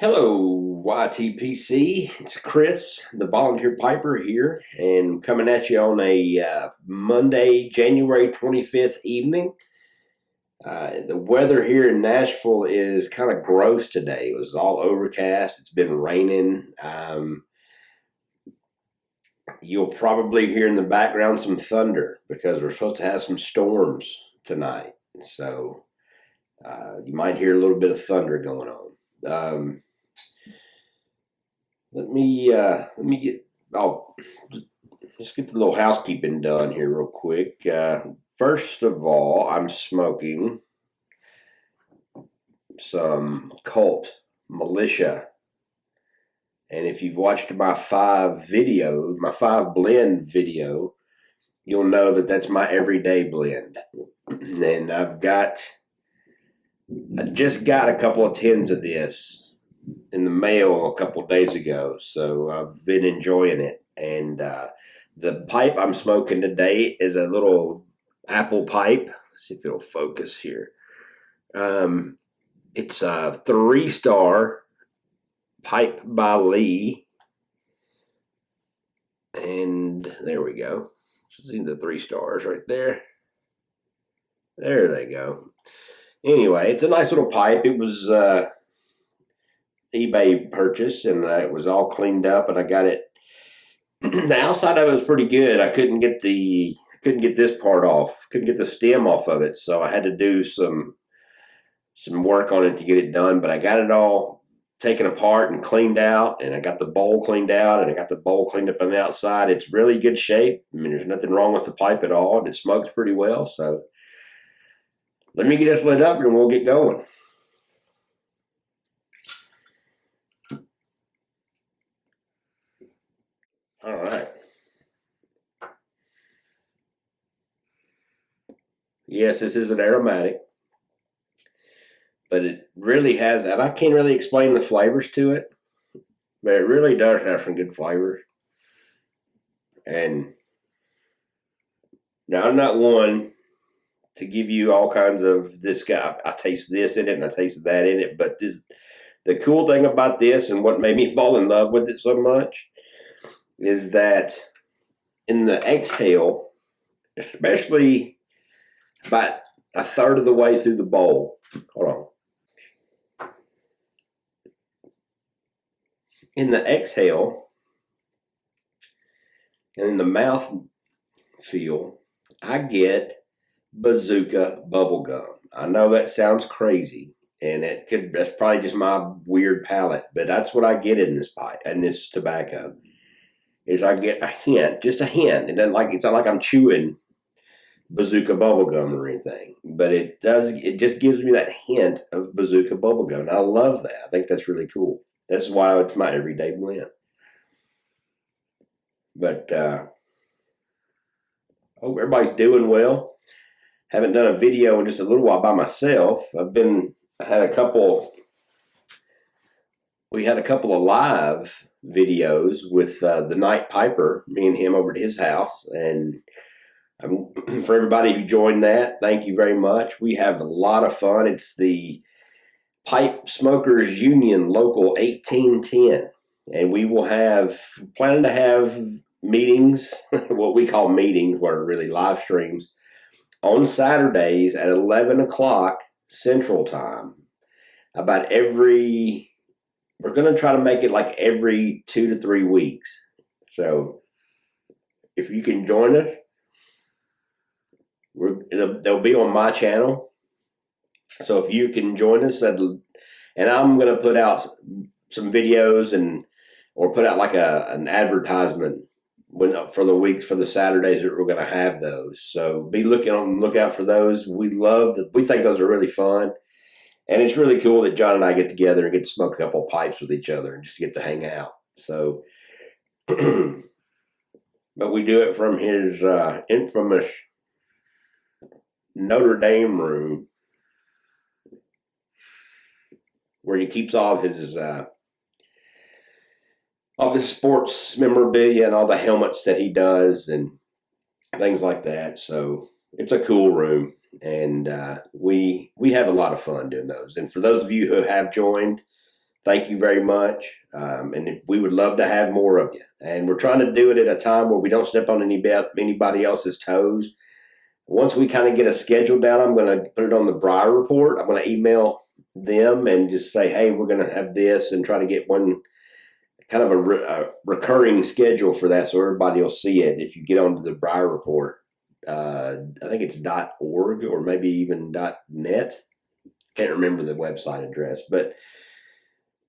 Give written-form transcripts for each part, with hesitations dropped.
Hello, YTPC. It's Chris, the volunteer piper here, and coming at you on a Monday, January 25th evening. The weather here in Nashville is kind of gross today. It was all overcast. It's been raining. You'll probably hear in the background some thunder because we're supposed to have some storms tonight. So you might hear a little bit of thunder going on. Let me get. I'll just get the little housekeeping done here real quick. First of all, I'm smoking some Cult Militia, and if you've watched my my five blend video, you'll know that that's my everyday blend. And I just got a couple of tins of this in the mail a couple of days ago, so I've been enjoying it. And the pipe I'm smoking today is a little apple pipe. Let's see if it'll focus here. It's a 3-star pipe by Lee, and there we go. See the 3 stars right there. There they go. Anyway, it's a nice little pipe. It was eBay purchase, and it was all cleaned up, and I got it. The outside of it was pretty good. I couldn't get this part off. Couldn't get the stem off of it, so I had to do some work on it to get it done. But I got it all taken apart and cleaned out, and I got the bowl cleaned out, and I got the bowl cleaned up on the outside. It's really good shape. I mean, there's nothing wrong with the pipe at all, and it smokes pretty well. So let me get this lit up, and we'll get going. All right. Yes, this is an aromatic, but it really has, and I can't really explain the flavors to it, but it really does have some good flavors. And now I'm not one to give you all kinds of this guy. I taste this in it and I taste that in it, but the cool thing about this and what made me fall in love with it so much is that in the exhale, especially about a third of the way through the bowl, hold on. In the exhale and in the mouth feel, I get Bazooka bubblegum. I know that sounds crazy, and that's probably just my weird palate, but that's what I get in this pipe and this tobacco. Is I get a hint, just a hint. It's not like I'm chewing Bazooka bubblegum or anything, but it just gives me that hint of Bazooka bubblegum. And I love that. I think that's really cool. That's why it's my everyday blend. But hope everybody's doing well. Haven't done a video in just a little while by myself. We had a couple of live videos with the Night Piper, me and him over at his house. And for everybody who joined that, thank you very much. We have a lot of fun. It's the Pipe Smokers Union Local 1810. And we will planning to have meetings, what we call meetings, what are really live streams, on Saturdays at 11 o'clock Central Time. We're going to try to make it like every 2 to 3 weeks. So if you can join us, they'll be on my channel. So if you can join us, and I'm going to put out some videos or put out like an advertisement for the weeks, for the Saturdays that we're going to have those. So be on the lookout for those. We think those are really fun. And it's really cool that John and I get together and get to smoke a couple of pipes with each other and just get to hang out. So, but we do it from his infamous Notre Dame room, where he keeps all of his sports memorabilia and all the helmets that he does and things like that. So it's a cool room, and we have a lot of fun doing those. And for those of you who have joined, thank you very much. And we would love to have more of you. And we're trying to do it at a time where we don't step on anybody else's toes. Once we kind of get a schedule down, I'm going to put it on the Briar Report. I'm going to email them and just say, hey, we're going to have this, and try to get one kind of a recurring schedule for that, so everybody will see it. If you get onto the Briar Report, I think it's .org or maybe even .net. Can't remember the website address, but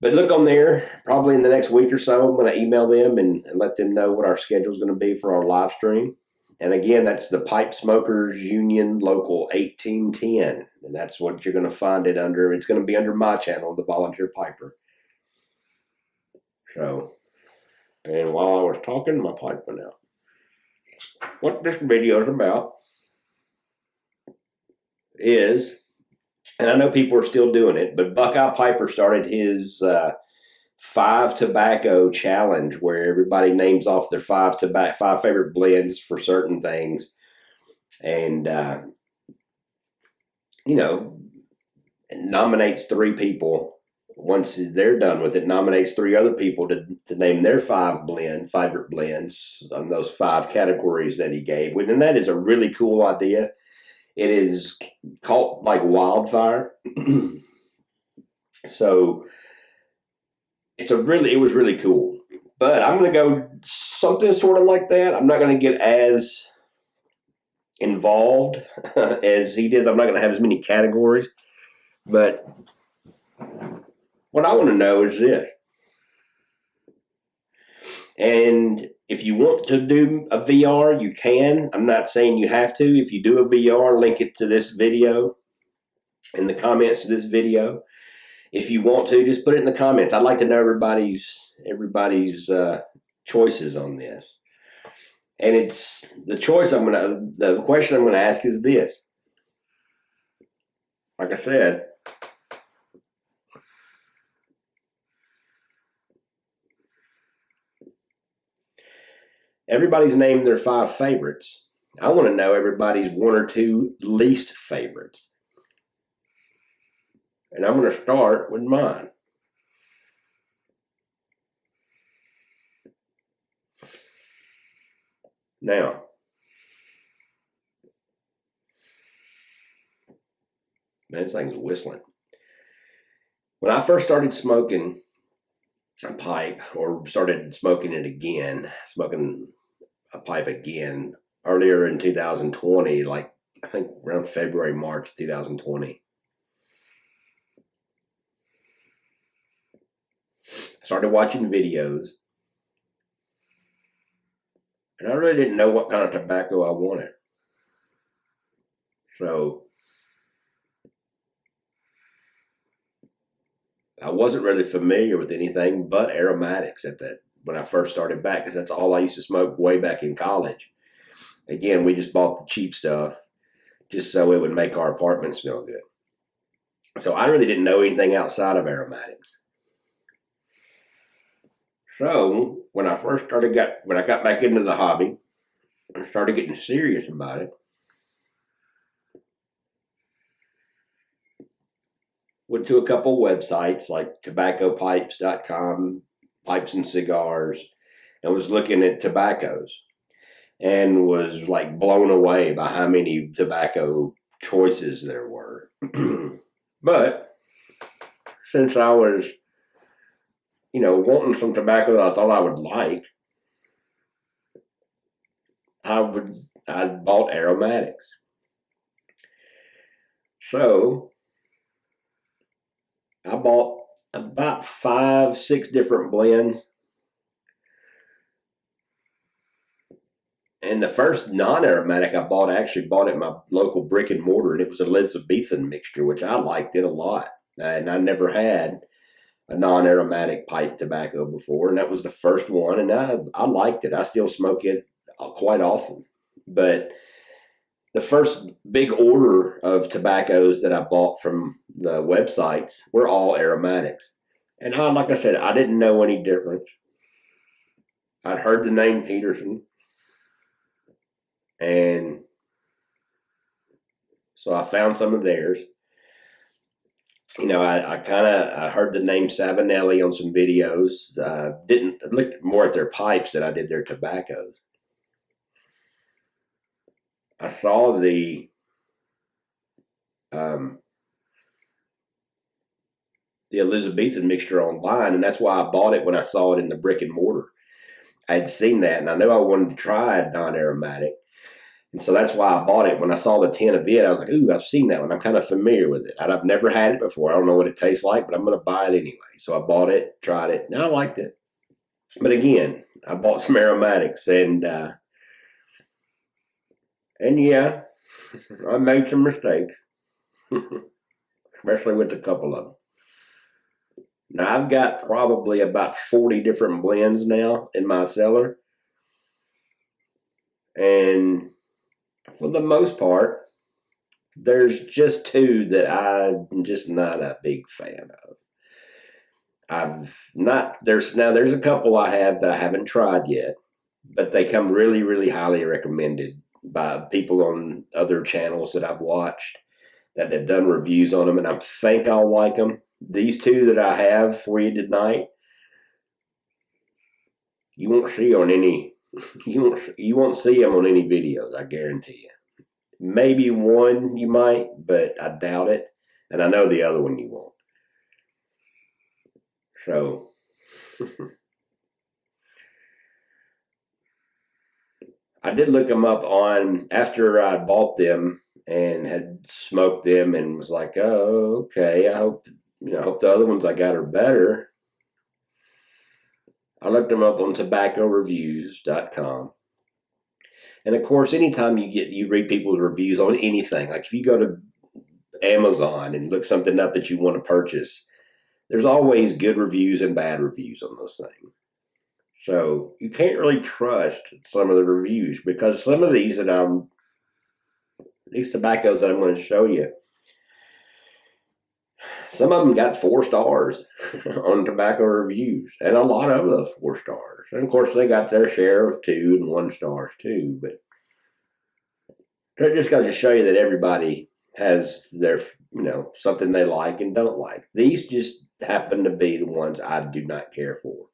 look on there. Probably in the next week or so, I'm going to email them and let them know what our schedule is going to be for our live stream. And again, that's the Pipe Smokers Union Local 1810. And that's what you're going to find it under. It's going to be under my channel, The Volunteer Piper. So, and while I was talking, my pipe went out. What this video is about is, and I know people are still doing it, but Buckeye Piper started his 5 tobacco challenge, where everybody names off their 5 favorite blends for certain things, and nominates 3 people. Once they're done with it, nominates 3 other people to name their 5 favorite blends on those 5 categories that he gave. And that is a really cool idea. It is caught like wildfire. So it was really cool. But I'm going to go something sort of like that. I'm not going to get as involved as he did. I'm not going to have as many categories. But what I want to know is this. And if you want to do a VR, you can. I'm not saying you have to. If you do a VR, link it to this video in the comments to this video. If you want to, just put it in the comments. I'd like to know everybody's choices on this. And it's the question I'm gonna ask is this. Like I said, everybody's named their 5 favorites. I want to know everybody's 1 or 2 least favorites. And I'm going to start with mine. Now, man, this thing's whistling. When I first started smoking a pipe, or started smoking a pipe again, earlier in 2020, like I think around February, March 2020, I started watching videos, and I really didn't know what kind of tobacco I wanted. So I wasn't really familiar with anything but aromatics when I first started back, because that's all I used to smoke way back in college. Again, we just bought the cheap stuff just so it would make our apartment smell good. So I really didn't know anything outside of aromatics. So when I got back into the hobby and started getting serious about it, went to a couple websites like tobaccopipes.com, Pipes and Cigars, and was looking at tobaccos, and was like blown away by how many tobacco choices there were. But since I was, wanting some tobacco that I thought I would like, I bought aromatics. So I bought about 5, 6 different blends. And the first non-aromatic I actually bought at my local brick and mortar, and it was a Elizabethan mixture, which I liked it a lot. And I never had a non-aromatic pipe tobacco before, and that was the first one, and I liked it. I still smoke it quite often. But the first big order of tobaccos that I bought from the websites were all aromatics. And like I said, I didn't know any difference. I'd heard the name Peterson. And so I found some of theirs. I heard the name Savinelli on some videos. Didn't look more at their pipes than I did their tobaccos. I saw um, the Elizabethan mixture online, and that's why I bought it when I saw it in the brick and mortar. I had seen that, and I knew I wanted to try a non-aromatic, and so that's why I bought it. When I saw the tin of it, I was like, "Ooh, I've seen that one. I'm kind of familiar with it. And I've never had it before. I don't know what it tastes like, but I'm going to buy it anyway." So I bought it, tried it, and I liked it. But again, I bought some aromatics, and yeah, I made some mistakes, especially with a couple of them. Now I've got probably about 40 different blends now in my cellar, and for the most part, there's just two that I'm just not a big fan of. I've not there's a couple I have that I haven't tried yet, but they come really, really highly recommended by people on other channels that I've watched that have done reviews on them, and I think I'll like them. These two that I have for you tonight, you won't see on any you won't see them on any videos. I guarantee you. Maybe one you might, but I doubt it. And I know the other one you won't. So I did look them up on after I bought them and had smoked them and was like, oh, okay. I hope the other ones I got are better. I looked them up on tobaccoreviews.com. And of course, anytime you read people's reviews on anything, like if you go to Amazon and look something up that you want to purchase, there's always good reviews and bad reviews on those things. So you can't really trust some of the reviews because some of these these tobaccos that I'm going to show you, some of them got 4 stars on tobacco reviews, and a lot of them 4 stars. And of course, they got their share of 2 and 1 stars too. But that just goes to show you that everybody has their, something they like and don't like. These just happen to be the ones I do not care for.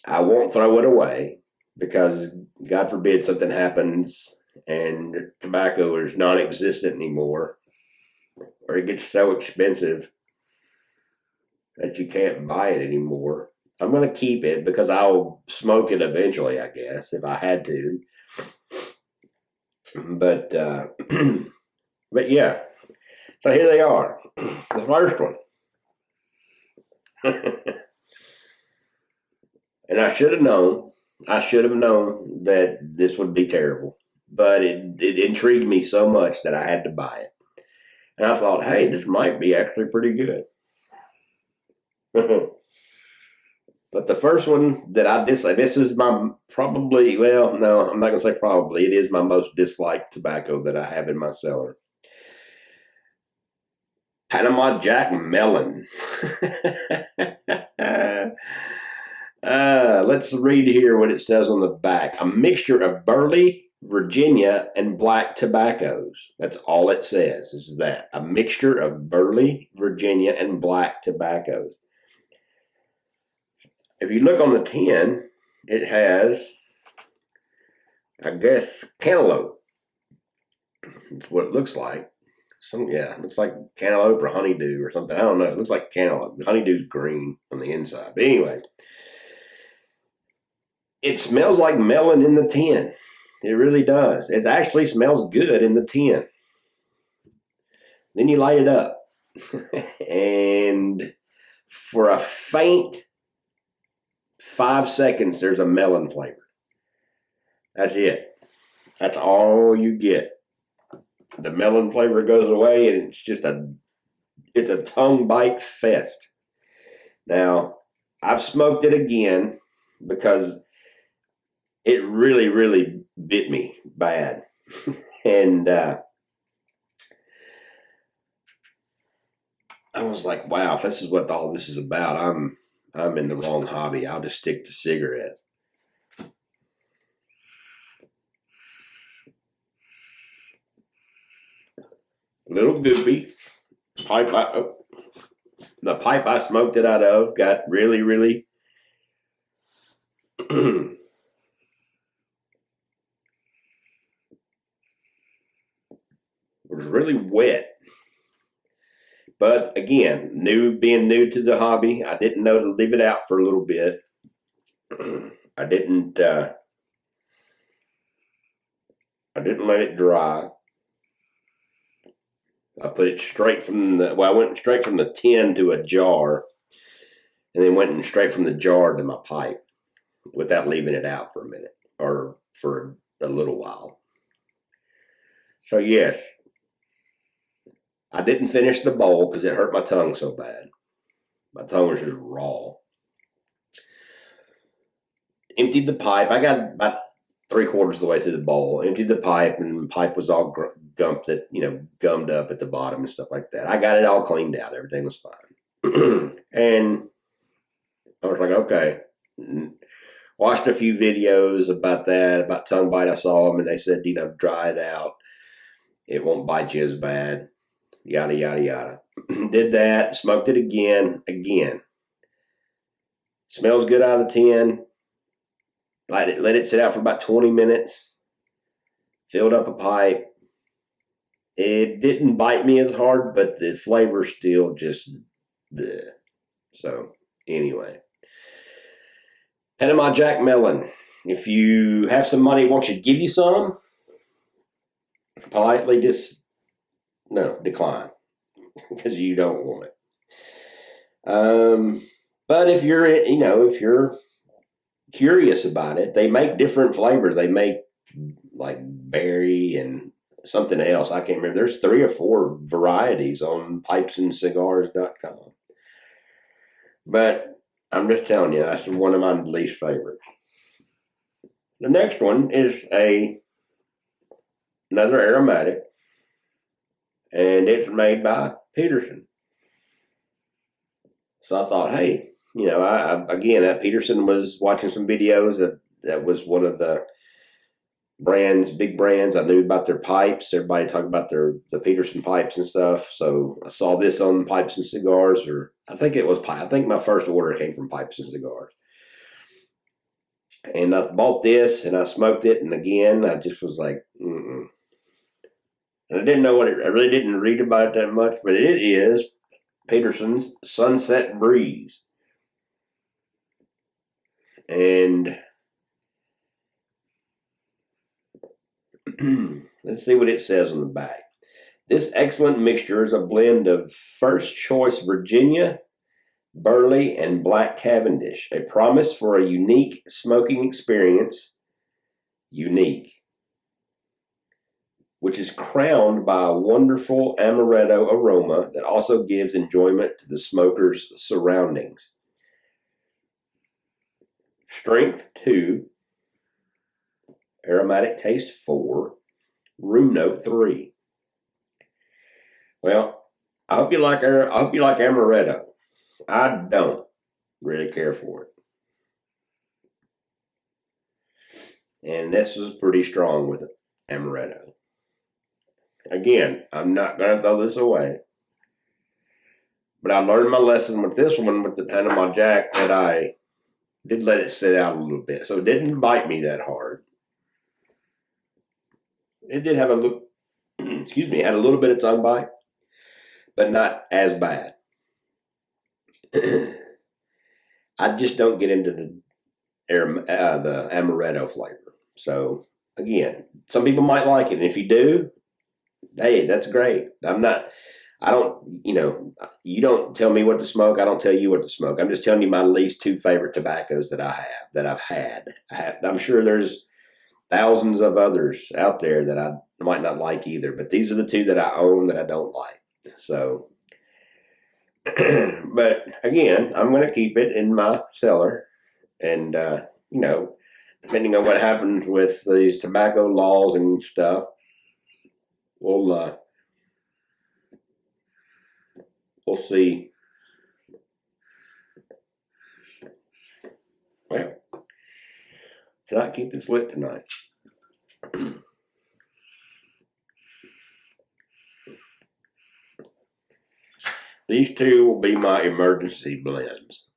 I won't throw it away because God forbid something happens and tobacco is non-existent anymore, or it gets so expensive that you can't buy it anymore. I'm going to keep it because I'll smoke it eventually, I guess, if I had to. But but yeah, so here they are. The first one. And I should have known. I should have known that this would be terrible. But it intrigued me so much that I had to buy it. And I thought, hey, this might be actually pretty good. But the first one that I dislike, this is my probably, well, no, I'm not going to say probably. It is my most disliked tobacco that I have in my cellar. Panama Jack Melon. Let's read here what it says on the back. A mixture of Burley, Virginia, and black tobaccos. That's all it says, is that. A mixture of Burley, Virginia, and black tobaccos. If you look on the tin, it has, I guess, cantaloupe. That's what it looks like. It looks like cantaloupe or honeydew or something. I don't know. It looks like cantaloupe. Honeydew's green on the inside. But anyway, it smells like melon in the tin. It really does. It actually smells good in the tin. Then you light it up. And for a faint 5 seconds, there's a melon flavor. That's it. That's all you get. The melon flavor goes away, and it's a tongue bite fest. Now, I've smoked it again because it really, really bit me bad. And I was like, wow, if this is what all this is about, I'm in the wrong hobby. I'll just stick to cigarettes. A little goopy. the pipe I smoked it out of got really, really was really wet. But again, being new to the hobby, I didn't know to leave it out for a little bit. I didn't let it dry. I put it I went straight from the tin to a jar, and then went straight from the jar to my pipe without leaving it out for a minute or for a little while. So yes, I didn't finish the bowl because it hurt my tongue so bad. My tongue was just raw. Emptied the pipe. I got about 3/4 of the way through the bowl. Emptied the pipe, and the pipe was all gummed up at the bottom and stuff like that. I got it all cleaned out. Everything was fine. And I was like, okay. Watched a few videos about that, about tongue bite. I saw them, and they said, dry it out. It won't bite you as bad. Yada, yada, yada. Did that. Smoked it again. Smells good out of the tin. Let it sit out for about 20 minutes. Filled up a pipe. It didn't bite me as hard, but the flavor still just bleh. So anyway, Panama Jack melon. If you have some money, wants you to give you some, politely decline because you don't want it. But if you're curious about it, they make different flavors. They make like berry and something else. I can't remember. There's 3 or 4 varieties on pipesandscigars.com. But I'm just telling you, that's one of my least favorites. The next one is another aromatic, and it's made by Peterson. So I thought, hey, that Peterson was watching some videos that was one of the big brands. I knew about their pipes. Everybody talked about the Peterson pipes and stuff. So I saw this on Pipes and Cigars, or I think it was I think my first order came from Pipes and Cigars. And I bought this and I smoked it, and again, I just was like, mm-mm. And I didn't know I really didn't read about it that much, but it is Peterson's Sunset Breeze. And let's see what it says on the back. This excellent mixture is a blend of first choice Virginia, Burley, and Black Cavendish, a promise for a unique smoking experience, which is crowned by a wonderful amaretto aroma that also gives enjoyment to the smoker's surroundings. Strength 2, aromatic taste 4, room note 3. Well, I hope you like amaretto. I don't really care for it. And this was pretty strong with amaretto. Again, I'm not going to throw this away. But I learned my lesson with this one with the Panama Jack, that I did let it sit out a little bit. So it didn't bite me that hard. It did have had a little bit of tongue bite, but not as bad. I just don't get into the amaretto flavor. So again, some people might like it, and if you do, hey, that's great. You don't tell me what to smoke. I don't tell you what to smoke. I'm just telling you my least 2 favorite tobaccos that I've had. I'm sure there's thousands of others out there that I might not like either, but these are the 2 that I own that I don't like. So, but again, I'm going to keep it in my cellar, and depending on what happens with these tobacco laws and stuff, we'll see. Well, can I keep this lit tonight? These two will be my emergency blends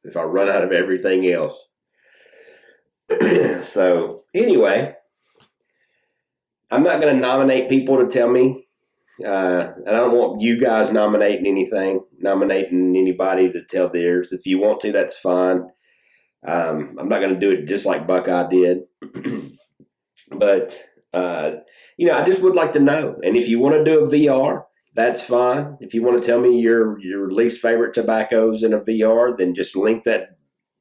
if I run out of everything else. So anyway, I'm not going to nominate people to tell me. And I don't want you guys nominating anybody to tell theirs. If you want to, that's fine. I'm not going to do it just like Buckeye did. But, I just would like to know. And if you want to do a VR, that's fine. If you want to tell me your least favorite tobaccos in a VR, then just link that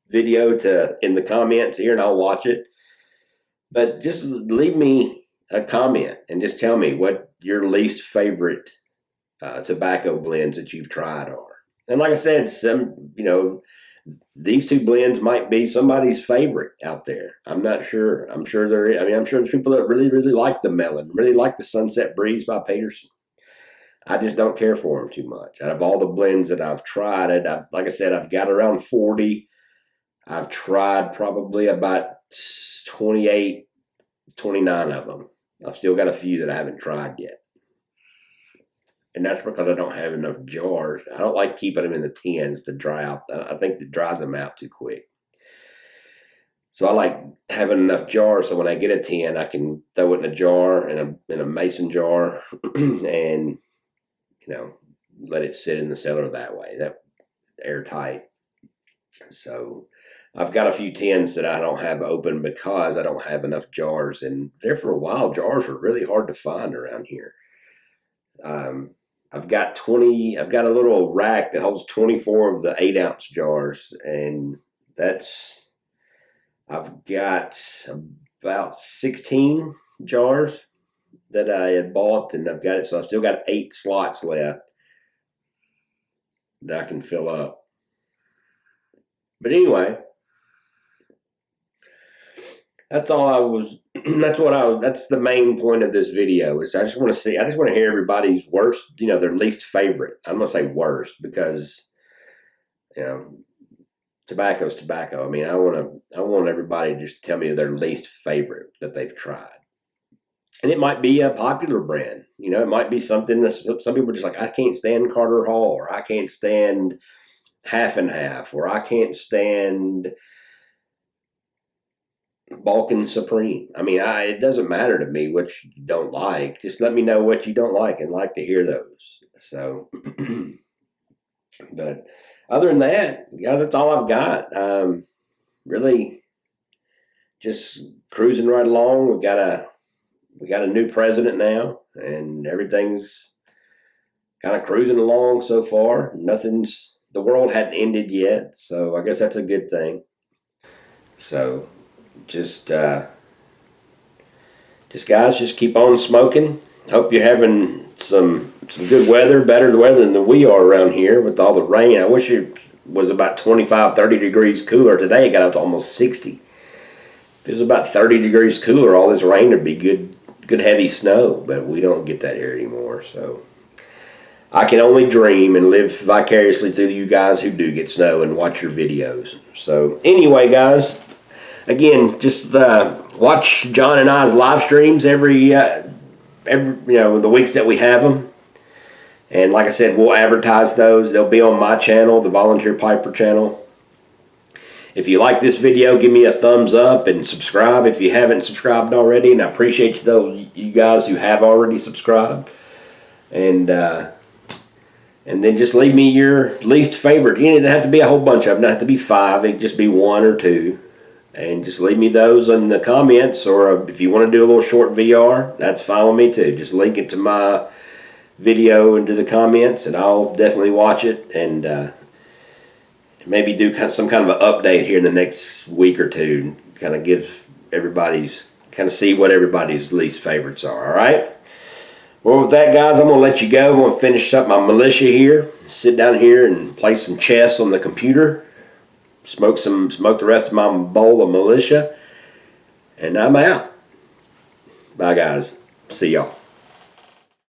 video in the comments here and I'll watch it. But just leave me a comment and just tell me what your least favorite tobacco blends that you've tried are. And like I said, these two blends might be somebody's favorite out there. I'm not sure. I'm sure there's people that really, really like the Melon, really like the Sunset Breeze by Peterson. I just don't care for them too much. Out of all the blends that I've tried, like I said, I've got around 40. I've tried probably about 28, 29 of them. I've still got a few that I haven't tried yet. And that's because I don't have enough jars. I don't like keeping them in the tins to dry out. I think it dries them out too quick. So I like having enough jars so when I get a tin, I can throw it in a jar, in a mason jar, and let it sit in the cellar that way. That airtight. So I've got a few tins that I don't have open because I don't have enough jars. And there for a while, jars were really hard to find around here. I've got a little rack that holds 24 of the 8-ounce jars. And I've got about 16 jars that I had bought, and I've got it. So I've still got 8 slots left that I can fill up. But anyway, that's the main point of this video is I just want to hear everybody's worst, their least favorite. I'm going to say worst because, tobacco's tobacco. I mean, I want everybody just to tell me their least favorite that they've tried. And it might be a popular brand. It might be something that some people are just like, I can't stand Carter Hall, or I can't stand Half and Half, or I can't stand Balkan Supreme. I mean, it doesn't matter to me what you don't like. Just let me know what you don't like and like to hear those. So, but other than that, guys, that's all I've got. Really just cruising right along. We got a new president now, and everything's kind of cruising along so far. The world hadn't ended yet, so I guess that's a good thing. So just guys, just keep on smoking. Hope you're having some good weather, better weather than we are around here with all the rain. I wish it was about 25, 30 degrees cooler. Today it got up to almost 60. If it was about 30 degrees cooler, all this rain would be good heavy snow, but we don't get that here anymore. So I can only dream and live vicariously through you guys who do get snow and watch your videos. So anyway, guys, again, just watch John and I's live streams every the weeks that we have them. And like I said, we'll advertise those. They'll be on my channel, the Volunteer Piper channel. If you like this video, give me a thumbs up and subscribe if you haven't subscribed already. And I appreciate you guys who have already subscribed. And then just leave me your least favorite. It doesn't have to be a whole bunch of them. It doesn't have to be 5. It can just be 1 or 2. And just leave me those in the comments. Or if you want to do a little short VR, that's fine with me too. Just link it to my video into the comments, and I'll definitely watch it. And maybe do some kind of an update here in the next week or two. Kind of see what everybody's least favorites are. All right? Well, with that, guys, I'm going to let you go. I'm going to finish up my militia here. Sit down here and play some chess on the computer. Smoke the rest of my bowl of militia. And I'm out. Bye, guys. See y'all.